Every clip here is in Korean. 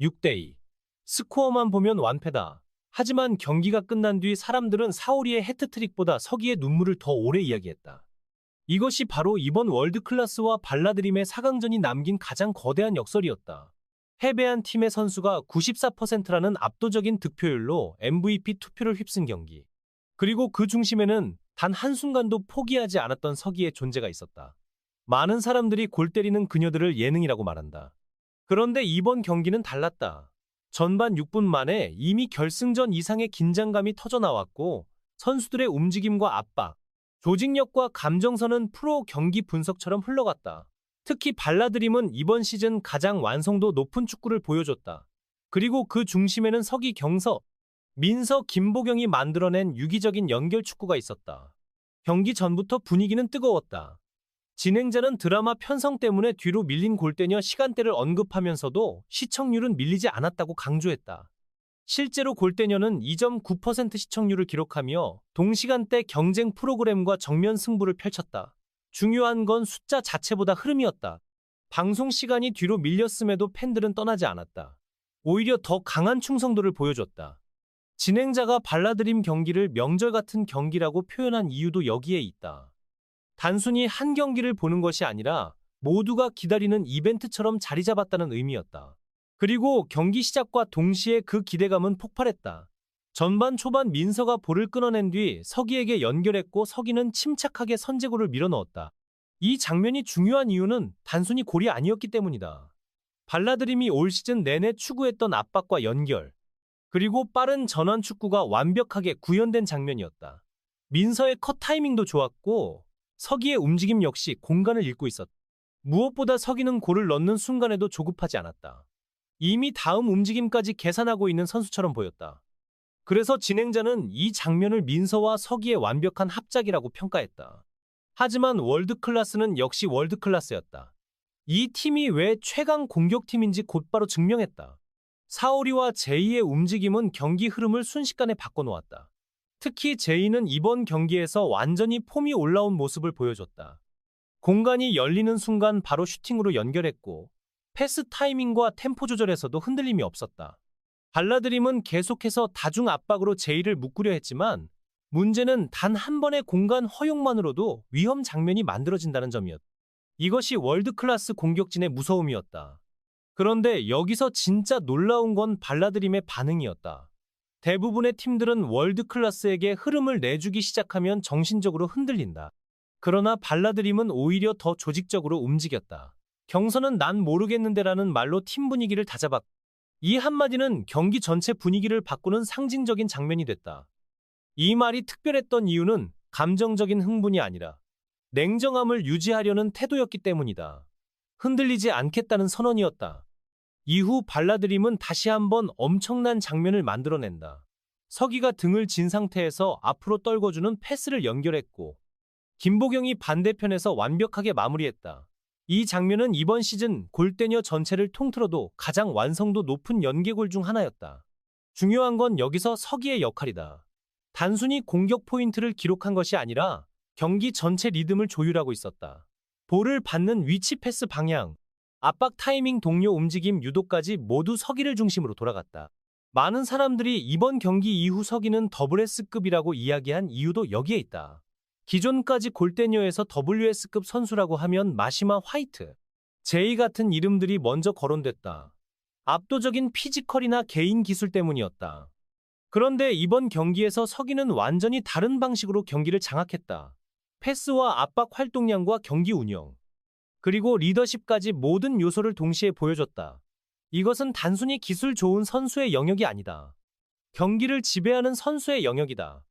6대2. 스코어만 보면 완패다. 하지만 경기가 끝난 뒤 사람들은 사오리의 해트트릭보다 서기의 눈물을 더 오래 이야기했다. 이것이 바로 이번 월드클래스와 발라드림의 4강전이 남긴 가장 거대한 역설이었다. 패배한 팀의 선수가 94%라는 압도적인 득표율로 MVP 투표를 휩쓴 경기. 그리고 그 중심에는 단 한순간도 포기하지 않았던 서기의 존재가 있었다. 많은 사람들이 골 때리는 그녀들을 예능이라고 말한다. 그런데 이번 경기는 달랐다. 전반 6분 만에 이미 결승전 이상의 긴장감이 터져나왔고 선수들의 움직임과 압박, 조직력과 감정선은 프로 경기 분석처럼 흘러갔다. 특히 발라드림은 이번 시즌 가장 완성도 높은 축구를 보여줬다. 그리고 그 중심에는 서기, 경서, 민서, 김보경이 만들어낸 유기적인 연결 축구가 있었다. 경기 전부터 분위기는 뜨거웠다. 진행자는 드라마 편성 때문에 뒤로 밀린 골대녀 시간대를 언급하면서도 시청률은 밀리지 않았다고 강조했다. 실제로 골대녀는 2.9% 시청률을 기록하며 동시간대 경쟁 프로그램과 정면 승부를 펼쳤다. 중요한 건 숫자 자체보다 흐름이었다. 방송 시간이 뒤로 밀렸음에도 팬들은 떠나지 않았다. 오히려 더 강한 충성도를 보여줬다. 진행자가 발라드림 경기를 명절 같은 경기라고 표현한 이유도 여기에 있다. 단순히 한 경기를 보는 것이 아니라 모두가 기다리는 이벤트처럼 자리 잡았다는 의미였다. 그리고 경기 시작과 동시에 그 기대감은 폭발했다. 전반 초반 민서가 볼을 끊어낸 뒤 서기에게 연결했고 서기는 침착하게 선제골을 밀어넣었다. 이 장면이 중요한 이유는 단순히 골이 아니었기 때문이다. 발라드림이 올 시즌 내내 추구했던 압박과 연결, 그리고 빠른 전환 축구가 완벽하게 구현된 장면이었다. 민서의 컷 타이밍도 좋았고 서기의 움직임 역시 공간을 읽고 있었다. 무엇보다 서기는 골을 넣는 순간에도 조급하지 않았다. 이미 다음 움직임까지 계산하고 있는 선수처럼 보였다. 그래서 진행자는 이 장면을 민서와 서기의 완벽한 합작이라고 평가했다. 하지만 월드클래스는 역시 월드클래스였다. 이 팀이 왜 최강 공격팀인지 곧바로 증명했다. 사오리와 제이의 움직임은 경기 흐름을 순식간에 바꿔놓았다. 특히 제이는 이번 경기에서 완전히 폼이 올라온 모습을 보여줬다. 공간이 열리는 순간 바로 슈팅으로 연결했고 패스 타이밍과 템포 조절에서도 흔들림이 없었다. 발라드림은 계속해서 다중 압박으로 제이를 묶으려 했지만 문제는 단 한 번의 공간 허용만으로도 위험 장면이 만들어진다는 점이었다. 이것이 월드클래스 공격진의 무서움이었다. 그런데 여기서 진짜 놀라운 건 발라드림의 반응이었다. 대부분의 팀들은 월드클래스에게 흐름을 내주기 시작하면 정신적으로 흔들린다. 그러나 발라드림은 오히려 더 조직적으로 움직였다. 경서는 난 모르겠는데라는 말로 팀 분위기를 다잡았고 이 한마디는 경기 전체 분위기를 바꾸는 상징적인 장면이 됐다. 이 말이 특별했던 이유는 감정적인 흥분이 아니라 냉정함을 유지하려는 태도였기 때문이다. 흔들리지 않겠다는 선언이었다. 이후 발라드림은 다시 한번 엄청난 장면을 만들어낸다. 서기가 등을 진 상태에서 앞으로 떨궈주는 패스를 연결했고 김보경이 반대편에서 완벽하게 마무리했다. 이 장면은 이번 시즌 골대녀 전체를 통틀어도 가장 완성도 높은 연계골 중 하나였다. 중요한 건 여기서 서기의 역할이다. 단순히 공격 포인트를 기록한 것이 아니라 경기 전체 리듬을 조율하고 있었다. 볼을 받는 위치, 패스 방향, 압박 타이밍, 동료 움직임, 유도까지 모두 서기를 중심으로 돌아갔다. 많은 사람들이 이번 경기 이후 서기는 WS급이라고 이야기한 이유도 여기에 있다. 기존까지 골대녀에서 WS급 선수라고 하면 마시마, 화이트, 제이 같은 이름들이 먼저 거론됐다. 압도적인 피지컬이나 개인 기술 때문이었다. 그런데 이번 경기에서 서기는 완전히 다른 방식으로 경기를 장악했다. 패스와 압박 활동량과 경기 운영, 그리고 리더십까지 모든 요소를 동시에 보여줬다. 이것은 단순히 기술 좋은 선수의 영역이 아니다. 경기를 지배하는 선수의 영역이다.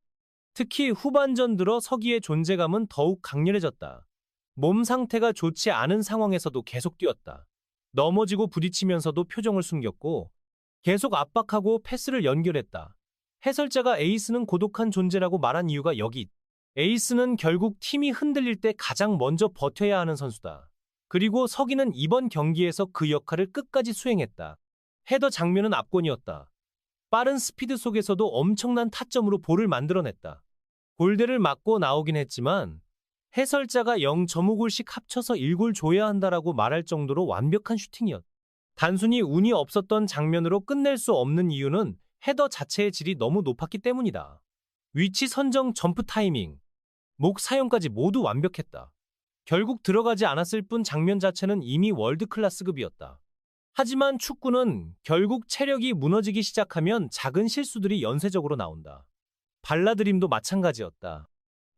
특히 후반전 들어 서기의 존재감은 더욱 강렬해졌다. 몸 상태가 좋지 않은 상황에서도 계속 뛰었다. 넘어지고 부딪히면서도 표정을 숨겼고 계속 압박하고 패스를 연결했다. 해설자가 에이스는 고독한 존재라고 말한 이유가 여기 있다. 에이스는 결국 팀이 흔들릴 때 가장 먼저 버텨야 하는 선수다. 그리고 서기는 이번 경기에서 그 역할을 끝까지 수행했다. 헤더 장면은 압권이었다. 빠른 스피드 속에서도 엄청난 타점으로 볼을 만들어냈다. 골대를 맞고 나오긴 했지만 해설자가 0.5골씩 합쳐서 1골 줘야 한다라고 말할 정도로 완벽한 슈팅이었다. 단순히 운이 없었던 장면으로 끝낼 수 없는 이유는 헤더 자체의 질이 너무 높았기 때문이다. 위치 선정, 점프 타이밍, 목 사용까지 모두 완벽했다. 결국 들어가지 않았을 뿐 장면 자체는 이미 월드 클래스급이었다. 하지만 축구는 결국 체력이 무너지기 시작하면 작은 실수들이 연쇄적으로 나온다. 발라드림도 마찬가지였다.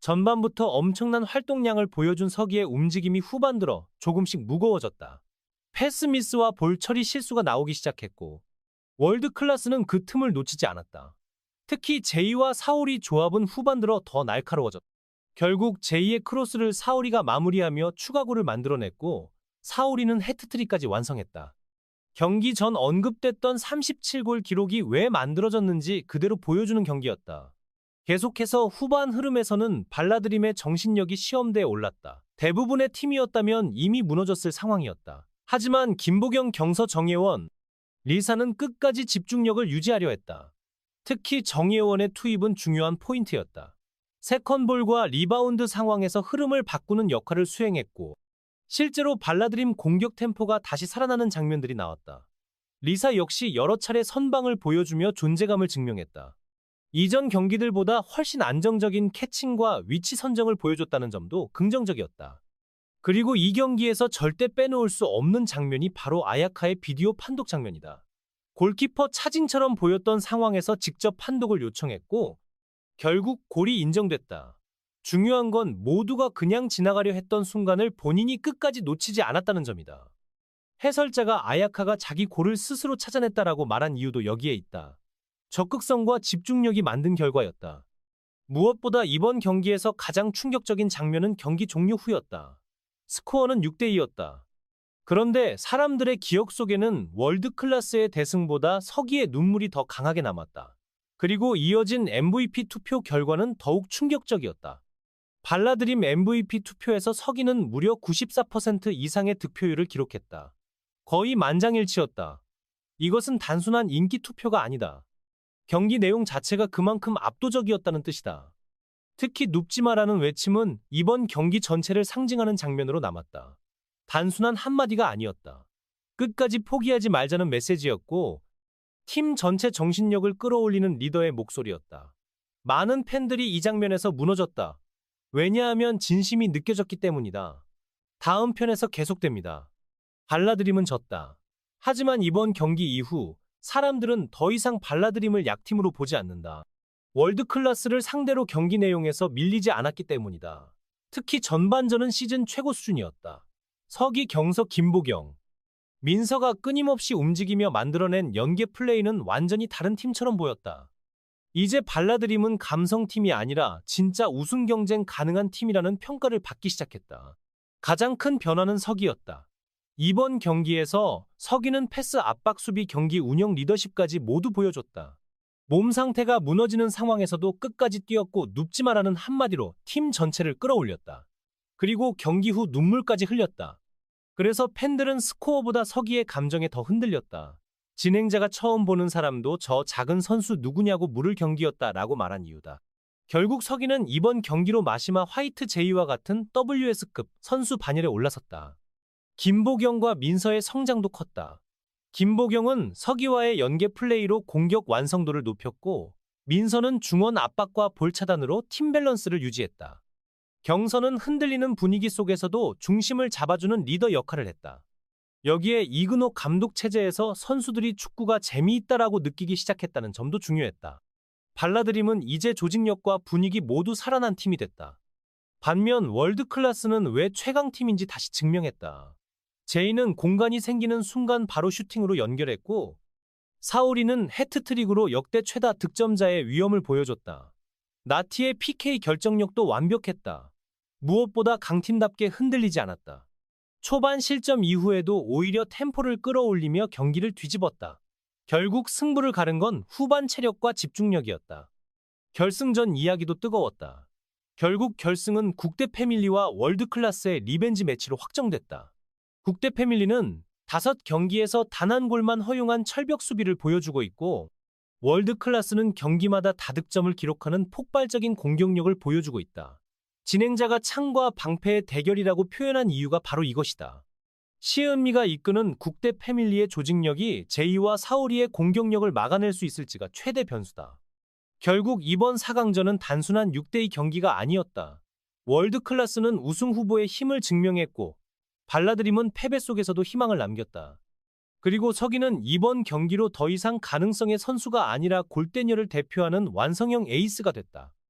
전반부터 엄청난 활동량을 보여준 서기의 움직임이 후반 들어 조금씩 무거워졌다. 패스 미스와 볼 처리 실수가 나오기 시작했고 월드 클래스는 그 틈을 놓치지 않았다. 특히 제이와 사울이 조합은 후반 들어 더 날카로워졌다. 결국 제이의 크로스를 사울이가 마무리하며 추가골을 만들어냈고 사울이는 해트트릭까지 완성했다. 경기 전 언급됐던 37골 기록이 왜 만들어졌는지 그대로 보여주는 경기였다. 계속해서 후반 흐름에서는 발라드림의 정신력이 시험대에 올랐다. 대부분의 팀이었다면 이미 무너졌을 상황이었다. 하지만 김보경, 경서, 정예원, 리사는 끝까지 집중력을 유지하려 했다. 특히 정예원의 투입은 중요한 포인트였다. 세컨볼과 리바운드 상황에서 흐름을 바꾸는 역할을 수행했고 실제로 발라드림 공격 템포가 다시 살아나는 장면들이 나왔다. 리사 역시 여러 차례 선방을 보여주며 존재감을 증명했다. 이전 경기들보다 훨씬 안정적인 캐칭과 위치 선정을 보여줬다는 점도 긍정적이었다. 그리고 이 경기에서 절대 빼놓을 수 없는 장면이 바로 아야카의 비디오 판독 장면이다. 골키퍼 차징처럼 보였던 상황에서 직접 판독을 요청했고 결국 골이 인정됐다. 중요한 건 모두가 그냥 지나가려 했던 순간을 본인이 끝까지 놓치지 않았다는 점이다. 해설자가 아야카가 자기 골을 스스로 찾아냈다라고 말한 이유도 여기에 있다. 적극성과 집중력이 만든 결과였다. 무엇보다 이번 경기에서 가장 충격적인 장면은 경기 종료 후였다. 스코어는 6대2였다. 그런데 사람들의 기억 속에는 월드클래스의 대승보다 서기의 눈물이 더 강하게 남았다. 그리고 이어진 MVP 투표 결과는 더욱 충격적이었다. 발라드림 MVP 투표에서 서기는 무려 94% 이상의 득표율을 기록했다. 거의 만장일치였다. 이것은 단순한 인기 투표가 아니다. 경기 내용 자체가 그만큼 압도적이었다는 뜻이다. 특히 눕지마라는 외침은 이번 경기 전체를 상징하는 장면으로 남았다. 단순한 한마디가 아니었다. 끝까지 포기하지 말자는 메시지였고 팀 전체 정신력을 끌어올리는 리더의 목소리였다. 많은 팬들이 이 장면에서 무너졌다. 왜냐하면 진심이 느껴졌기 때문이다. 다음 편에서 계속됩니다. 발라드림은 졌다. 하지만 이번 경기 이후 사람들은 더 이상 발라드림을 약팀으로 보지 않는다. 월드클래스를 상대로 경기 내용에서 밀리지 않았기 때문이다. 특히 전반전은 시즌 최고 수준이었다. 서기, 경서, 김보경, 민서가 끊임없이 움직이며 만들어낸 연계 플레이는 완전히 다른 팀처럼 보였다. 이제 발라드림은 감성팀이 아니라 진짜 우승 경쟁 가능한 팀이라는 평가를 받기 시작했다. 가장 큰 변화는 서기였다. 이번 경기에서 서기는 패스, 압박, 수비, 경기 운영, 리더십까지 모두 보여줬다. 몸 상태가 무너지는 상황에서도 끝까지 뛰었고 눕지마라는 한마디로 팀 전체를 끌어올렸다. 그리고 경기 후 눈물까지 흘렸다. 그래서 팬들은 스코어보다 서기의 감정에 더 흔들렸다. 진행자가 처음 보는 사람도 저 작은 선수 누구냐고 물을 경기였다라고 말한 이유다. 결국 서기는 이번 경기로 마시마 화이트 제이와 같은 WS급 선수 반열에 올라섰다. 김보경과 민서의 성장도 컸다. 김보경은 서기와의 연계 플레이로 공격 완성도를 높였고 민서는 중원 압박과 볼 차단으로 팀 밸런스를 유지했다. 경서는 흔들리는 분위기 속에서도 중심을 잡아주는 리더 역할을 했다. 여기에 이근호 감독 체제에서 선수들이 축구가 재미있다라고 느끼기 시작했다는 점도 중요했다. 발라드림은 이제 조직력과 분위기 모두 살아난 팀이 됐다. 반면 월드클래스는 왜 최강팀인지 다시 증명했다. 제이는 공간이 생기는 순간 바로 슈팅으로 연결했고 사울이는 해트트릭으로 역대 최다 득점자의 위험을 보여줬다. 나티의 PK 결정력도 완벽했다. 무엇보다 강팀답게 흔들리지 않았다. 초반 실점 이후에도 오히려 템포를 끌어올리며 경기를 뒤집었다. 결국 승부를 가른 건 후반 체력과 집중력이었다. 결승전 이야기도 뜨거웠다. 결국 결승은 국대 패밀리와 월드클래스의 리벤지 매치로 확정됐다. 국대 패밀리는 5경기에서 단 한 골만 허용한 철벽 수비를 보여주고 있고 월드클래스는 경기마다 다득점을 기록하는 폭발적인 공격력을 보여주고 있다. 진행자가 창과 방패의 대결이라고 표현한 이유가 바로 이것이다. 시은미가 이끄는 국대 패밀리의 조직력이 제이와 사오리의 공격력을 막아낼 수 있을지가 최대 변수다. 결국 이번 4강전은 단순한 6대2 경기가 아니었다. 월드클래스는 우승 후보의 힘을 증명했고 발라드림은 패배 속에서도 희망을 남겼다. 그리고 서기는 이번 경기로 더 이상 가능성의 선수가 아니라 골대녀를 대표하는 완성형 에이스가 됐다.